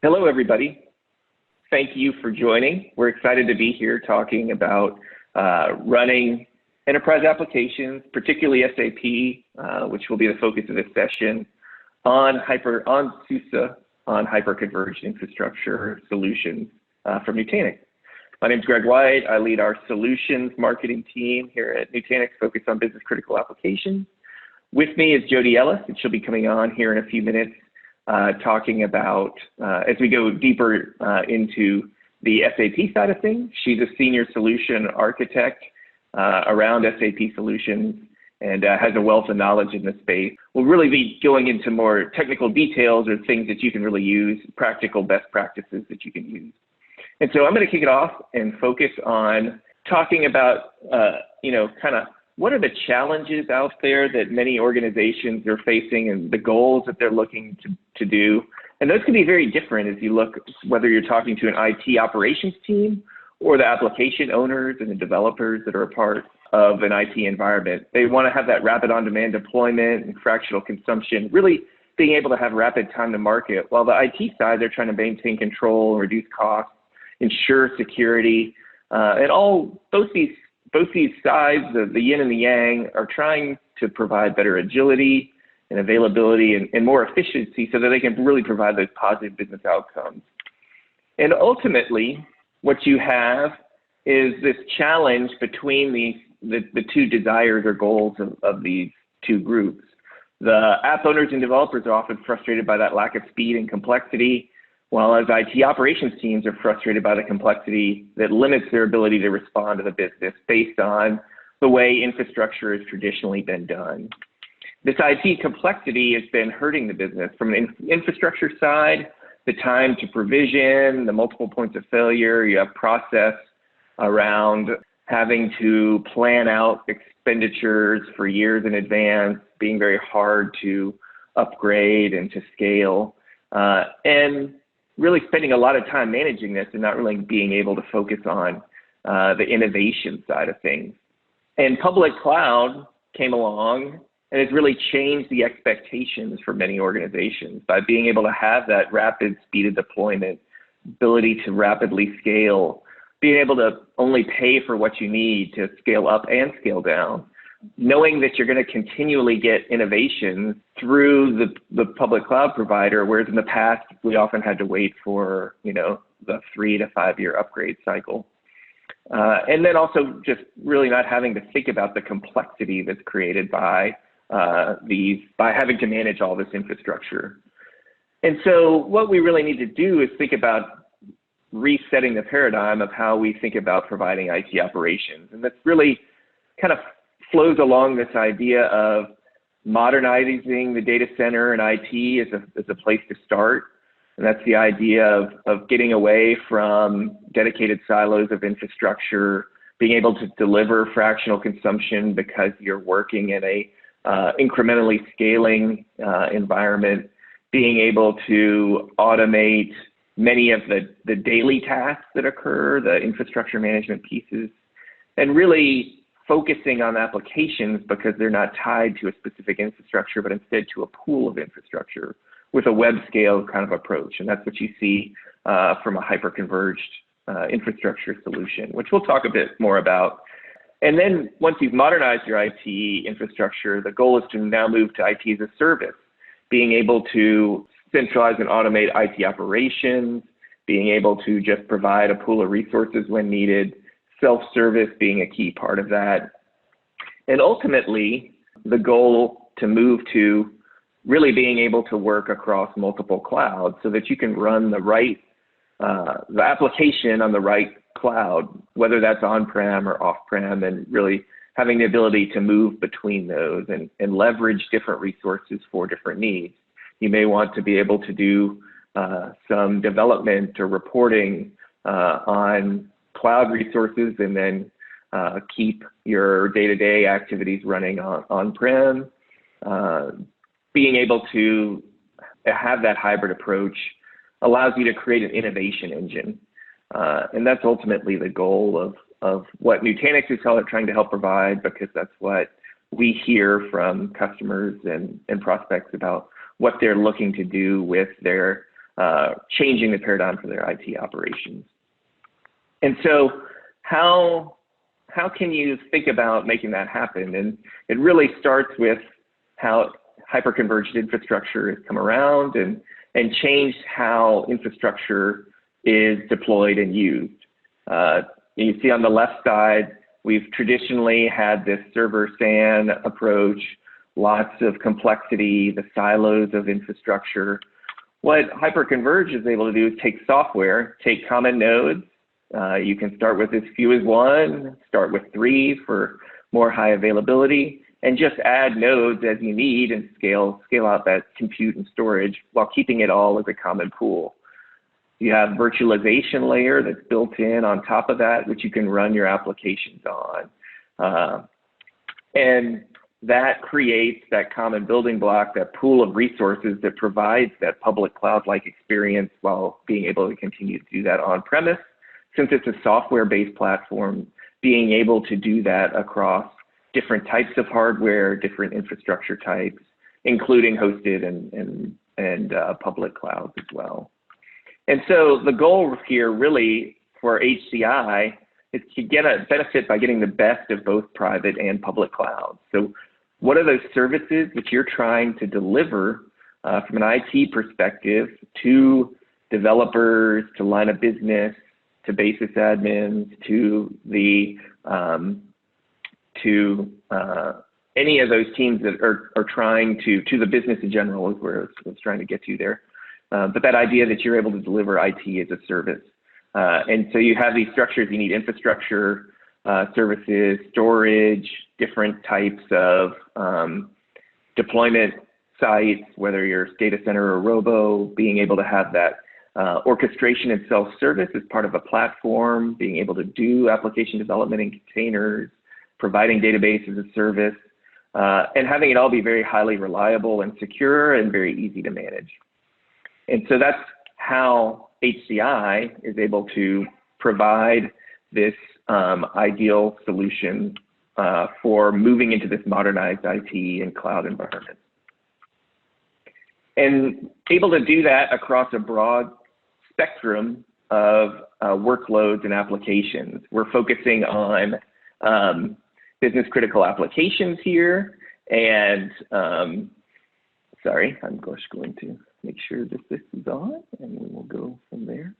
Hello, everybody. Thank you for joining. We're excited to be here talking about running enterprise applications, particularly SAP, which will be the focus of this session, on SUSE, on hyperconverged infrastructure solutions from Nutanix. My name is Greg White. I lead our solutions marketing team here at Nutanix, focused on business critical applications. With me is Jody Ellis, and she'll be coming on here in a few minutes, talking about, as we go deeper into the SAP side of things. She's a senior solution architect around SAP solutions and has a wealth of knowledge in this space. We'll really be going into more technical details or things that you can really use, practical best practices that you can use. And so I'm going to kick it off and focus on talking about, kind of what are the challenges out there that many organizations are facing and the goals that they're looking to do. And those can be very different as you look, whether you're talking to an IT operations team or the application owners and the developers that are a part of an IT environment. They want to have that rapid on-demand deployment and fractional consumption, really being able to have rapid time to market. While the IT side, they're trying to maintain control and reduce costs, ensure security, and all both these sides, the yin and the yang, are trying to provide better agility and availability and more efficiency so that they can really provide those positive business outcomes. And ultimately, what you have is this challenge between the two desires or goals of these two groups. The app owners and developers are often frustrated by that lack of speed and complexity, while as IT operations teams are frustrated by the complexity that limits their ability to respond to the business based on the way infrastructure has traditionally been done. This IT complexity has been hurting the business from an infrastructure side, the time to provision, the multiple points of failure. You have process around having to plan out expenditures for years in advance, being very hard to upgrade and to scale, and really spending a lot of time managing this and not really being able to focus on the innovation side of things. And public cloud came along and has really changed the expectations for many organizations by being able to have that rapid speed of deployment, ability to rapidly scale, being able to only pay for what you need to scale up and scale down, knowing that you're going to continually get innovation through the public cloud provider, whereas in the past, we often had to wait for, the 3 to 5 year upgrade cycle. And then also just really not having to think about the complexity that's created by having to manage all this infrastructure. And so what we really need to do is think about resetting the paradigm of how we think about providing IT operations. And that's really kind of flows along this idea of modernizing the data center and IT as a place to start. And that's the idea of getting away from dedicated silos of infrastructure, being able to deliver fractional consumption because you're working in a incrementally scaling environment, being able to automate many of the daily tasks that occur, the infrastructure management pieces, and really focusing on applications because they're not tied to a specific infrastructure, but instead to a pool of infrastructure with a web scale kind of approach. And that's what you see from a hyperconverged infrastructure solution, which we'll talk a bit more about. And then once you've modernized your IT infrastructure, the goal is to now move to IT as a service, being able to centralize and automate IT operations, being able to just provide a pool of resources when needed, self-service being a key part of that. And ultimately, the goal to move to really being able to work across multiple clouds so that you can run the application on the right cloud, whether that's on-prem or off-prem, and really having the ability to move between those and leverage different resources for different needs. You may want to be able to do some development or reporting on cloud resources and then keep your day-to-day activities running on-prem. Being able to have that hybrid approach allows you to create an innovation engine. And that's ultimately the goal of what Nutanix is trying to help provide, because that's what we hear from customers and prospects about what they're looking to do with their changing the paradigm for their IT operations. And so how can you think about making that happen? And it really starts with how hyperconverged infrastructure has come around and changed how infrastructure is deployed and used. You see on the left side, we've traditionally had this server SAN approach, lots of complexity, the silos of infrastructure. What hyperconverged is able to do is take software, take common nodes. You can start with as few as 1, start with 3 for more high availability, and just add nodes as you need and scale out that compute and storage while keeping it all as a common pool. You have virtualization layer that's built in on top of that, which you can run your applications on. And that creates that common building block, that pool of resources that provides that public cloud-like experience while being able to continue to do that on-premise. Since it's a software-based platform, being able to do that across different types of hardware, different infrastructure types, including hosted and public clouds as well. And so the goal here really for HCI is to get a benefit by getting the best of both private and public clouds. So what are those services that you're trying to deliver from an IT perspective to developers, to line of business, to basis admins, to the any of those teams that are trying to the business in general is where I was trying to get to there. But that idea that you're able to deliver IT as a service. And so you have these structures, you need infrastructure, services, storage, different types of deployment sites, whether you're data center or robo, being able to have that orchestration and self-service as part of a platform, being able to do application development in containers, providing database as a service, and having it all be very highly reliable and secure and very easy to manage. And so that's how HCI is able to provide this ideal solution for moving into this modernized IT and cloud environment. And able to do that across a broad spectrum of workloads and applications. We're focusing on business critical applications here. And sorry, I'm just going to make sure that this is on and we will go from there.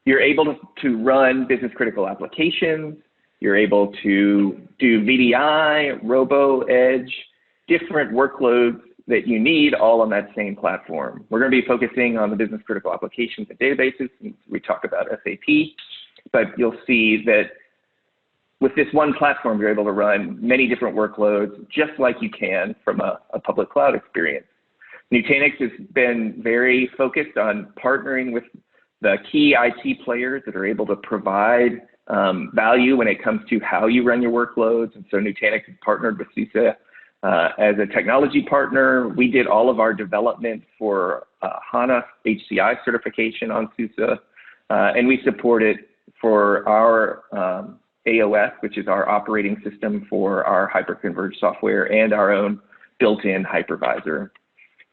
You're able to run business critical applications. You're able to do VDI, Robo, Edge, different workloads that you need all on that same platform. We're going to be focusing on the business critical applications and databases. We talk about SAP, but you'll see that with this one platform, you're able to run many different workloads just like you can from a public cloud experience. Nutanix has been very focused on partnering with the key IT players that are able to provide value when it comes to how you run your workloads. And so Nutanix has partnered with SUSE as a technology partner. We did all of our development for HANA HCI certification on SUSE, and we support it for our AOS, which is our operating system for our hyperconverged software and our own built-in hypervisor.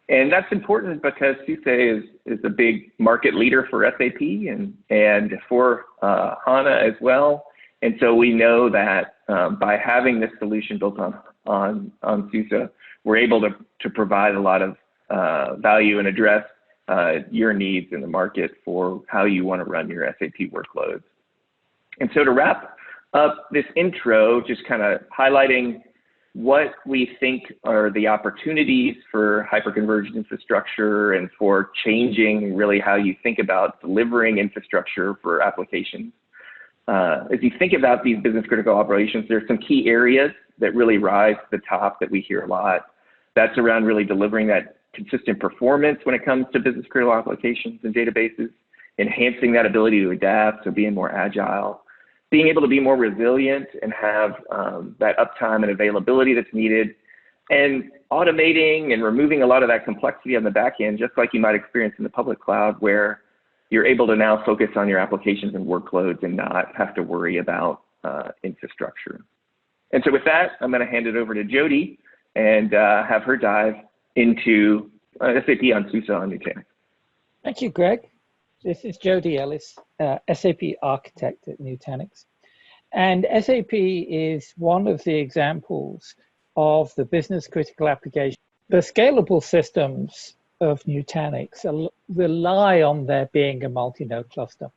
And that's important because SUSE is a big market leader for SAP and for HANA as well. And so we know that by having this solution built on SUSE, we're able to provide a lot of value and address your needs in the market for how you want to run your SAP workloads. And so to wrap up this intro, just kind of highlighting what we think are the opportunities for hyperconverged infrastructure and for changing really how you think about delivering infrastructure for applications. As you think about these business critical operations, there's some key areas that really rise to the top that we hear a lot. That's around really delivering that consistent performance when it comes to business critical applications and databases, enhancing that ability to adapt, so being more agile, being able to be more resilient and have that uptime and availability that's needed, and automating and removing a lot of that complexity on the back end, just like you might experience in the public cloud, where you're able to now focus on your applications and workloads and not have to worry about infrastructure. And so with that, I'm going to hand it over to Jody and have her dive into SAP on SUSE on Nutanix. Thank you, Greg. This is Jody Ellis, SAP architect at Nutanix. And SAP is one of the examples of the business critical application. The scalable systems of Nutanix rely on there being a multi-node cluster.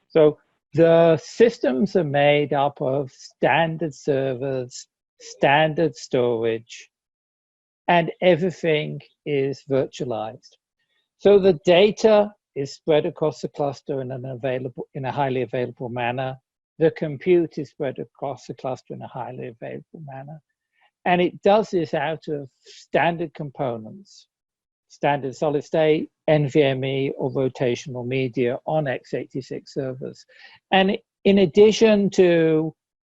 So the systems are made up of standard servers, standard storage, and everything is virtualized. So the data is spread across the cluster in a highly available manner. The compute is spread across the cluster in a highly available manner. And it does this out of standard components, standard solid state, NVMe, or rotational media on x86 servers. And in addition to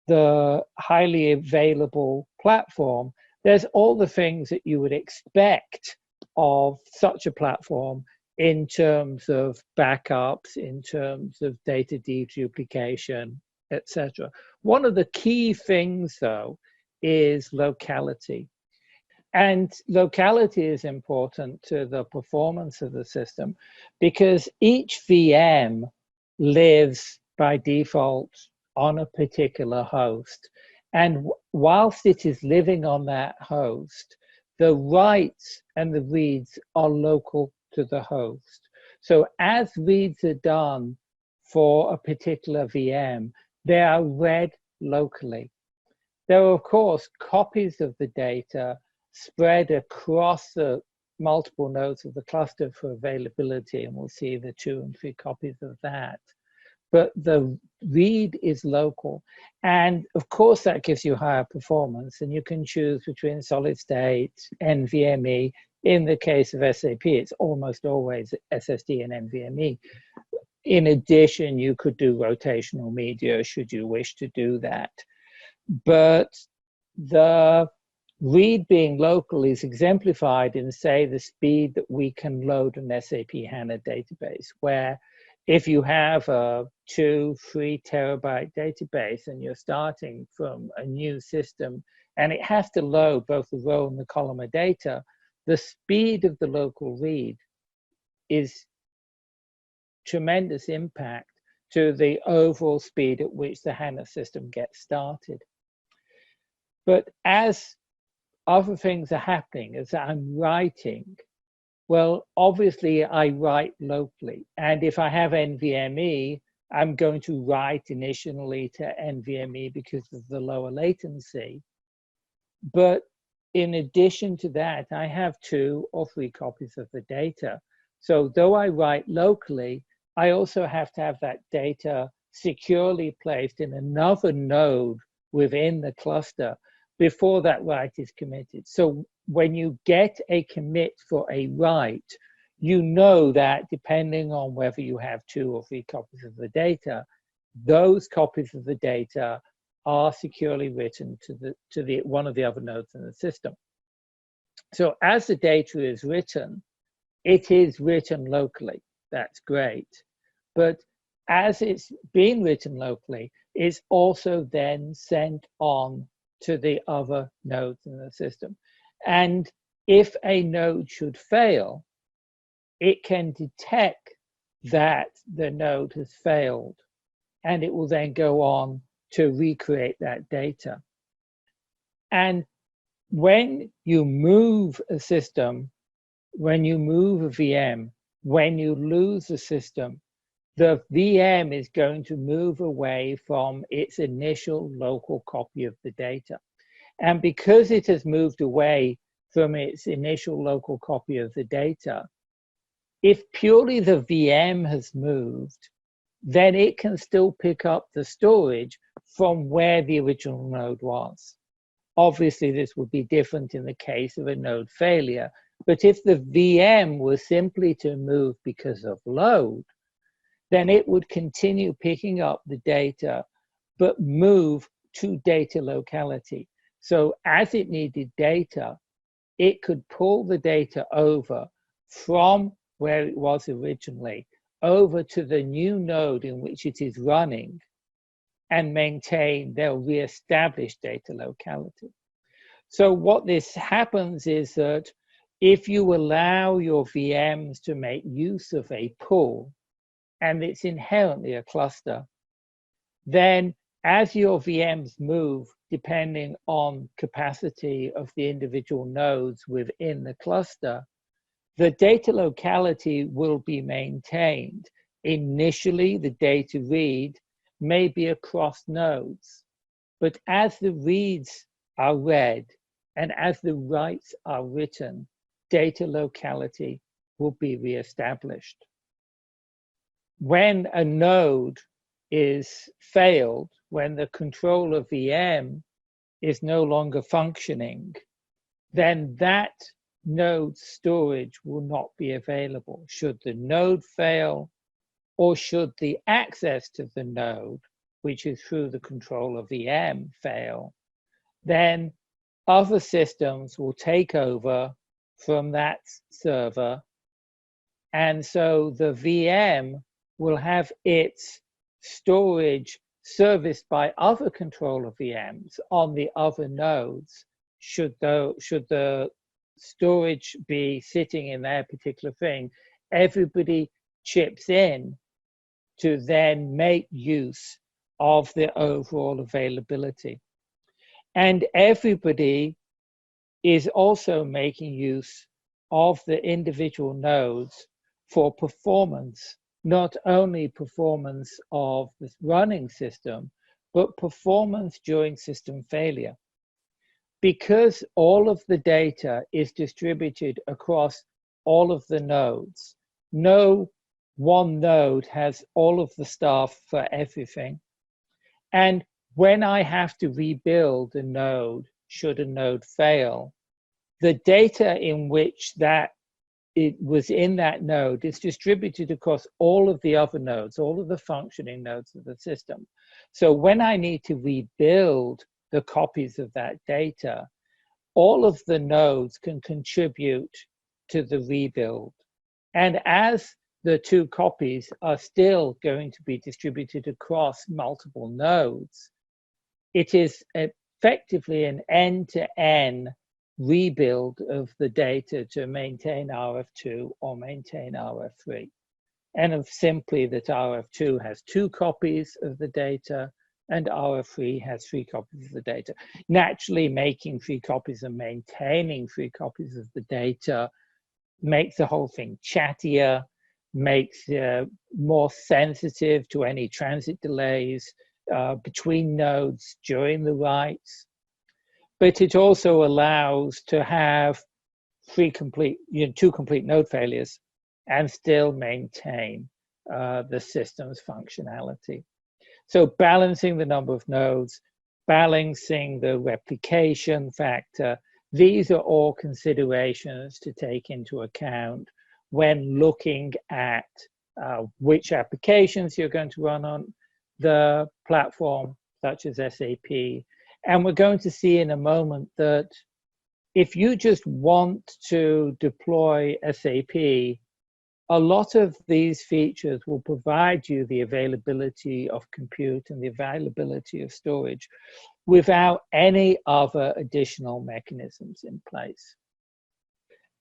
the highly available platform, there's all the things that you would expect of such a platform in terms of backups, in terms of data deduplication, etc. One of the key things, though, is locality. And locality is important to the performance of the system because each VM lives by default on a particular host. And whilst it is living on that host, the writes and the reads are local to the host. So as reads are done for a particular VM, they are read locally. There are, of course, copies of the data spread across the multiple nodes of the cluster for availability, and we'll see the 2 and 3 copies of that. But the read is local. And of course, that gives you higher performance, and you can choose between solid state, NVMe. In the case of SAP, it's almost always SSD and NVMe. In addition, you could do rotational media should you wish to do that. But the read being local is exemplified in, say, the speed that we can load an SAP HANA database, where if you have a 2-3 terabyte database and you're starting from a new system and it has to load both the row and the column of data, the speed of the local read is tremendous impact to the overall speed at which the HANA system gets started. But as other things are happening, as I'm writing, well, obviously I write locally. And if I have NVMe, I'm going to write initially to NVMe because of the lower latency. But in addition to that, I have 2 or 3 copies of the data. So though I write locally, I also have to have that data securely placed in another node within the cluster before that write is committed. So when you get a commit for a write, you know that depending on whether you have 2 or 3 copies of the data, those copies of the data are securely written to one of the other nodes in the system. So as the data is written, it is written locally. That's great. But as it's being written locally, it's also then sent on to the other nodes in the system. And if a node should fail, it can detect that the node has failed, and it will then go on to recreate that data. And when you move a system, when you move a VM, when you lose a system, the VM is going to move away from its initial local copy of the data. And because it has moved away from its initial local copy of the data, if purely the VM has moved, then it can still pick up the storage from where the original node was. Obviously, this would be different in the case of a node failure. But if the VM was simply to move because of load, then it would continue picking up the data, but move to data locality. So as it needed data, it could pull the data over from where it was originally over to the new node in which it is running and maintain their reestablished data locality. So what this happens is that if you allow your VMs to make use of a pool, and it's inherently a cluster, then as your VMs move, depending on capacity of the individual nodes within the cluster, the data locality will be maintained. Initially, the data read may be across nodes, but as the reads are read and as the writes are written, data locality will be reestablished. When a node is failed, when the controller VM is no longer functioning, then that node's storage will not be available. Should the node fail, or should the access to the node, which is through the controller VM, fail, then other systems will take over from that server. And so the VM will have its storage serviced by other controller VMs on the other nodes, should the storage be sitting in their particular thing. Everybody chips in to then make use of the overall availability. And everybody is also making use of the individual nodes for performance, not only performance of the running system, but performance during system failure. Because all of the data is distributed across all of the nodes, no one node has all of the stuff for everything. And when I have to rebuild a node, should a node fail, the data in which it was in that node is distributed across all of the other nodes, all of the functioning nodes of the system. So when I need to rebuild the copies of that data, all of the nodes can contribute to the rebuild. And as the two copies are still going to be distributed across multiple nodes, it is effectively an end-to-end rebuild of the data to maintain RF2 or maintain RF3. And of simply that RF2 has 2 copies of the data and RF3 has 3 copies of the data. Naturally, making 3 copies and maintaining 3 copies of the data makes the whole thing chattier, makes more sensitive to any transit delays between nodes during the writes. But it also allows to have 2 complete node failures and still maintain the system's functionality. So balancing the number of nodes, balancing the replication factor, these are all considerations to take into account when looking at which applications you're going to run on the platform, such as SAP. And we're going to see in a moment that if you just want to deploy SAP, a lot of these features will provide you the availability of compute and the availability of storage without any other additional mechanisms in place.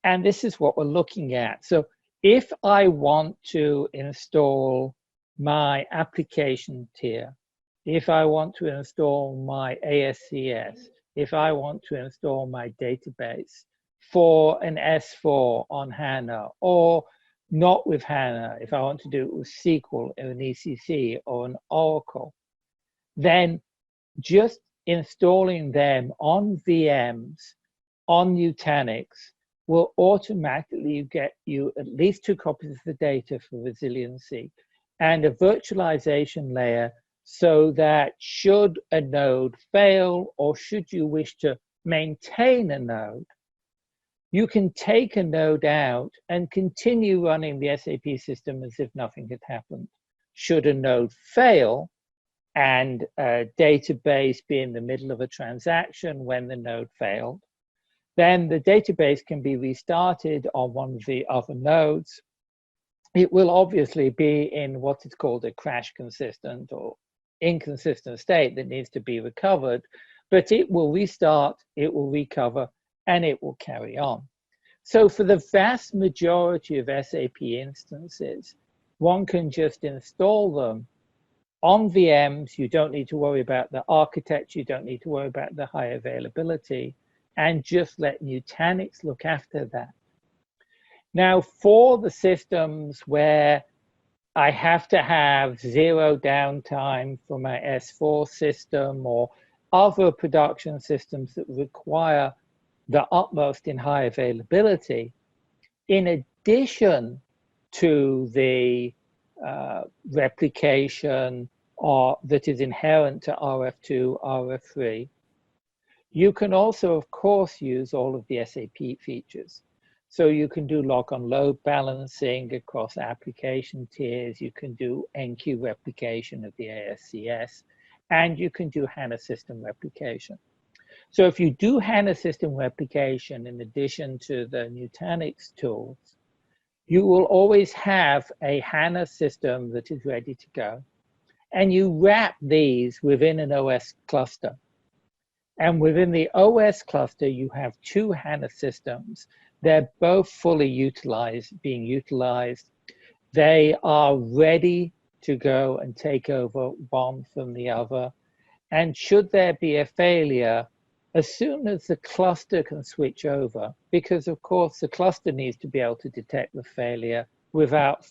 And this is what we're looking at. So if I want to install my application tier, if I want to install my ASCS, if I want to install my database for an S4 on HANA, or not with HANA, if I want to do it with SQL or an ECC or an Oracle, then just installing them on VMs, on Nutanix, will automatically get you at least 2 copies of the data for resiliency and a virtualization layer, so that should a node fail or should you wish to maintain a node, you can take a node out and continue running the SAP system as if nothing had happened. Should a node fail and a database be in the middle of a transaction when the node failed, then the database can be restarted on one of the other nodes. It will obviously be in what is called a crash consistent or inconsistent state that needs to be recovered, but it will restart, it will recover, and it will carry on. So for the vast majority of SAP instances, one can just install them on VMs. You don't need to worry about the architecture, you don't need to worry about the high availability, and just let Nutanix look after that. Now, for the systems where I have to have zero downtime for my S4 system or other production systems that require the utmost in high availability, in addition to the replication that is inherent to RF2, RF3, you can also, of course, use all of the SAP features. So you can do log on load balancing across application tiers, you can do NQ replication of the ASCS, and you can do HANA system replication. So if you do HANA system replication in addition to the Nutanix tools, you will always have a HANA system that is ready to go. And you wrap these within an OS cluster. And within the OS cluster, you have two HANA systems. They're both fully being utilized. They are ready to go and take over one from the other. And should there be a failure, as soon as the cluster can switch over, because of course the cluster needs to be able to detect the failure without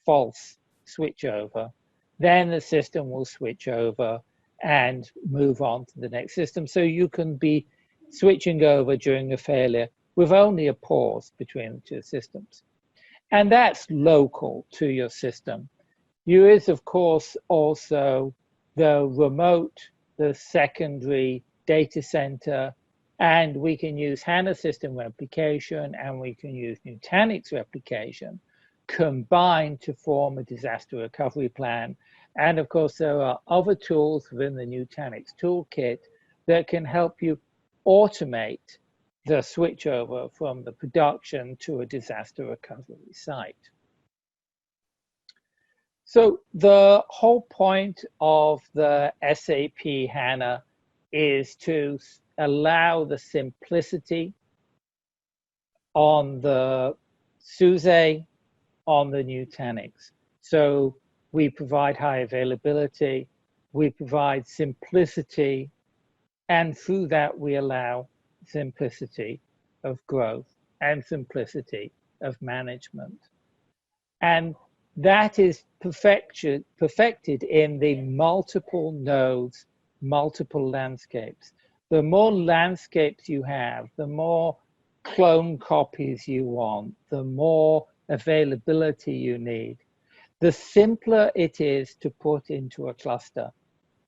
false switchover, then the system will switch over and move on to the next system. So you can be switching over during a failure with only a pause between the two systems. And that's local to your system. There is, of course, also the remote, the secondary data center, and we can use HANA system replication and we can use Nutanix replication combined to form a disaster recovery plan. And of course, there are other tools within the Nutanix toolkit that can help you automate the switchover from the production to a disaster recovery site. So the whole point of the SAP HANA is to allow the simplicity on the SUSE, on the Nutanix. So we provide high availability, we provide simplicity, and through that we allow simplicity of growth and simplicity of management. And that is perfected in the multiple nodes, multiple landscapes. The more landscapes you have, the more clone copies you want, the more availability you need, the simpler it is to put into a cluster.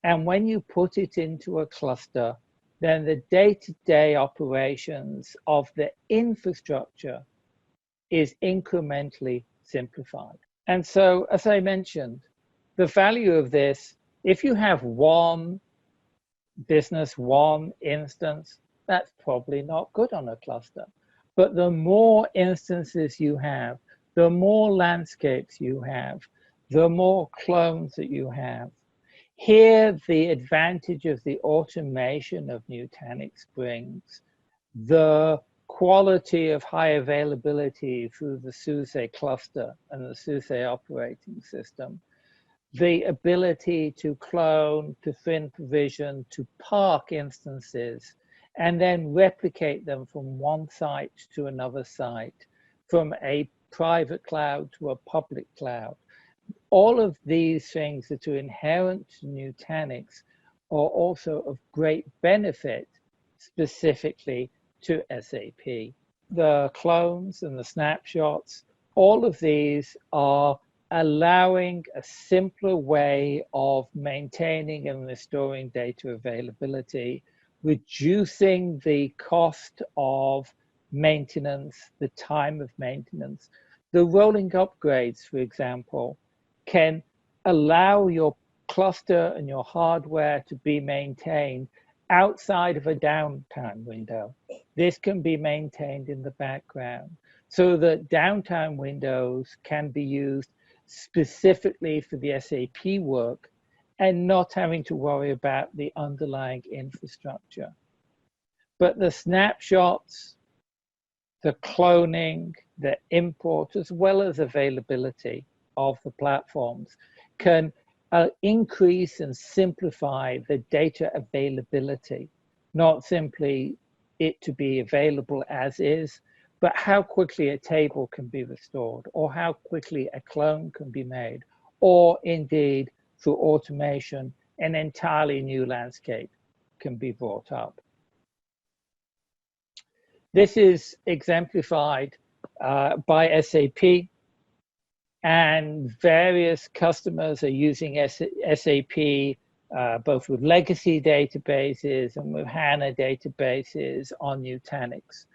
And when you put it into a cluster, then the day-to-day operations of the infrastructure is incrementally simplified. And so, as I mentioned, the value of this, if you have one business, one instance, that's probably not good on a cluster. But the more instances you have, the more landscapes you have, the more clones that you have. Here, the advantage of the automation of Nutanix brings the quality of high availability through the SUSE cluster and the SUSE operating system, the ability to clone, to thin provision, to park instances, and then replicate them from one site to another site, from a private cloud to a public cloud. All of these things that are inherent to Nutanix are also of great benefit specifically to SAP. The clones and the snapshots, all of these are allowing a simpler way of maintaining and restoring data availability, reducing the cost of maintenance, the time of maintenance. The rolling upgrades, for example, can allow your cluster and your hardware to be maintained outside of a downtime window. This can be maintained in the background so that downtime windows can be used specifically for the SAP work and not having to worry about the underlying infrastructure. But the snapshots the cloning, the import, as well as availability of the platforms can increase and simplify the data availability, not simply it to be available as is, but how quickly a table can be restored, or how quickly a clone can be made, or indeed through automation, an entirely new landscape can be brought up. This is exemplified by SAP, and various customers are using SAP both with legacy databases and with HANA databases on Nutanix.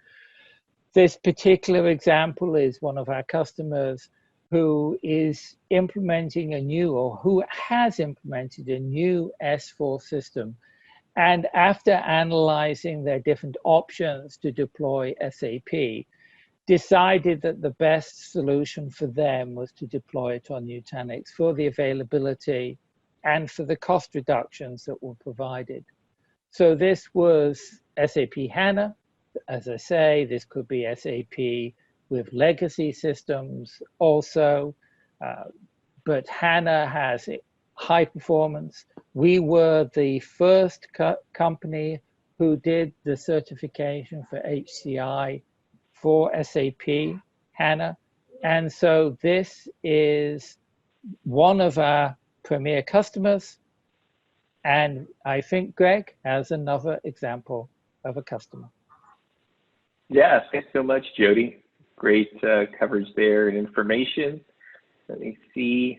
This particular example is one of our customers who is implementing a new, or who has implemented a new S4 system. And after analyzing their different options to deploy SAP, decided that the best solution for them was to deploy it on Nutanix for the availability and for the cost reductions that were provided. So this was SAP HANA. As I say, this could be SAP with legacy systems also, but HANA has high performance. We were the first company who did the certification for HCI for SAP HANA. And so this is one of our premier customers. And I think Greg has another example of a customer. Yeah, thanks so much, Jody. Great coverage there and information. Let me see.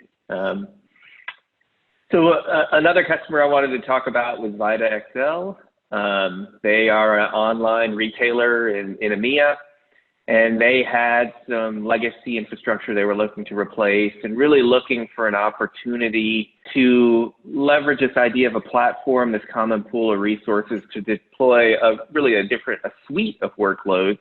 So another customer I wanted to talk about was Vita XL. They are an online retailer in EMEA, and they had some legacy infrastructure they were looking to replace, and really looking for an opportunity to leverage this idea of a platform, this common pool of resources to deploy a suite of workloads,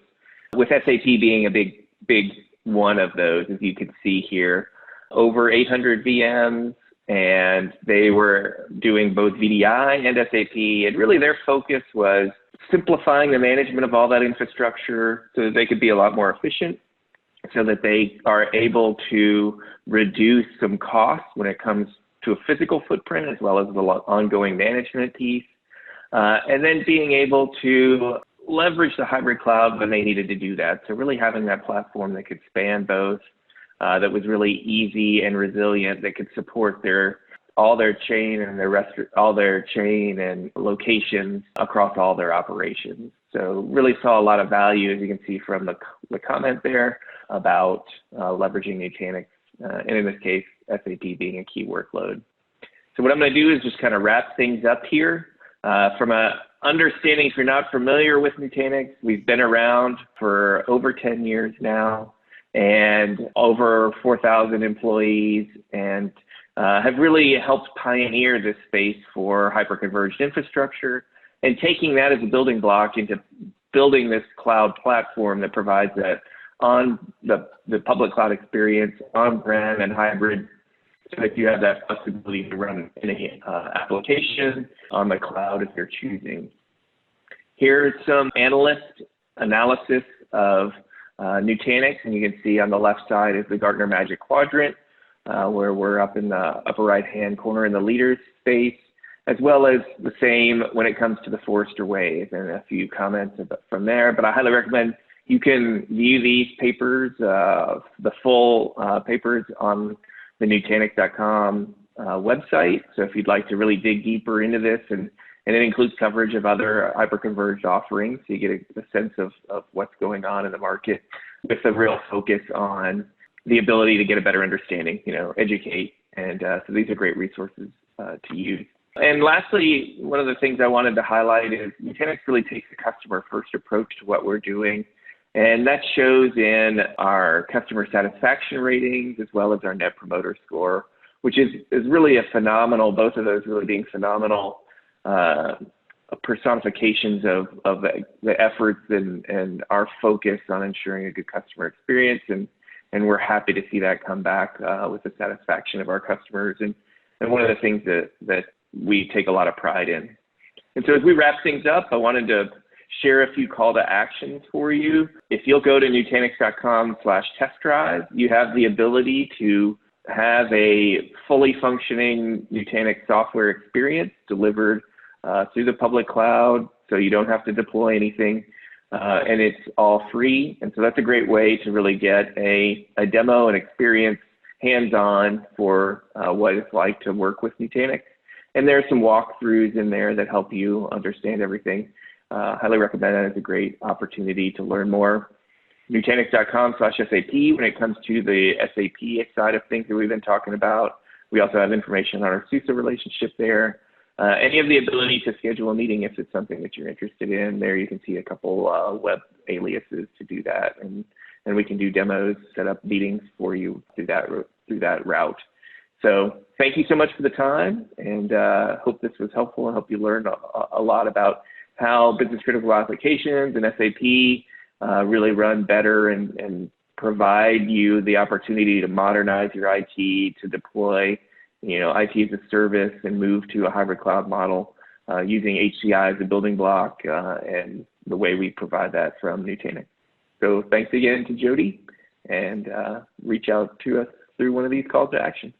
with SAP being a big one of those, as you can see here. Over 800 VMs, and they were doing both VDI and SAP, and really their focus was simplifying the management of all that infrastructure so that they could be a lot more efficient, so that they are able to reduce some costs when it comes to a physical footprint, as well as the ongoing management piece, and then being able to leverage the hybrid cloud when they needed to do that. So really having that platform that could span both, that was really easy and resilient, that could support all their chain and locations across all their operations. So really saw a lot of value, as you can see from the comment there, about leveraging Nutanix, and in this case, SAP being a key workload. So what I'm going to do is just kind of wrap things up here. From a understanding, if you're not familiar with Nutanix, we've been around for over 10 years now, and over 4,000 employees, and have really helped pioneer this space for hyperconverged infrastructure, and taking that as a building block into building this cloud platform that provides that on the public cloud experience, on-prem and hybrid, so that you have that flexibility to run any application on the cloud if you're choosing. Here's some analysis of Nutanix, and you can see on the left side is the Gartner Magic Quadrant, where we're up in the upper right-hand corner in the leaders space, as well as the same when it comes to the Forrester Wave, and a few comments from there. But I highly recommend you can view these papers, the full papers on the Nutanix.com website. So if you'd like to really dig deeper into this, and it includes coverage of other hyperconverged offerings, so you get a sense of what's going on in the market, with a real focus on the ability to get a better understanding, educate. And so these are great resources to use. And lastly, one of the things I wanted to highlight is Nutanix really takes a customer-first approach to what we're doing. And that shows in our customer satisfaction ratings, as well as our Net Promoter Score, which is really a phenomenal, both of those really being phenomenal personifications of the efforts and our focus on ensuring a good customer experience. And we're happy to see that come back with the satisfaction of our customers, and one of the things that we take a lot of pride in. And so as we wrap things up, I wanted to share a few call to actions for you. If you'll go to Nutanix.com/test drive, you have the ability to have a fully functioning Nutanix software experience delivered through the public cloud, so you don't have to deploy anything, and it's all free. And so that's a great way to really get a demo and experience hands-on for what it's like to work with Nutanix. And there are some walkthroughs in there that help you understand everything. Highly recommend that as a great opportunity to learn more. Nutanix.com/SAP when it comes to the SAP side of things that we've been talking about. We also have information on our SUSE relationship there. And you have the ability to schedule a meeting if it's something that you're interested in. There you can see a couple web aliases to do that. And we can do demos, set up meetings for you through that route. So thank you so much for the time, and hope this was helpful. I hope you learned a lot about how business critical applications and SAP really run better and provide you the opportunity to modernize your IT, to deploy, IT as a service and move to a hybrid cloud model using HCI as a building block and the way we provide that from Nutanix. So thanks again to Jody, and reach out to us through one of these calls to action.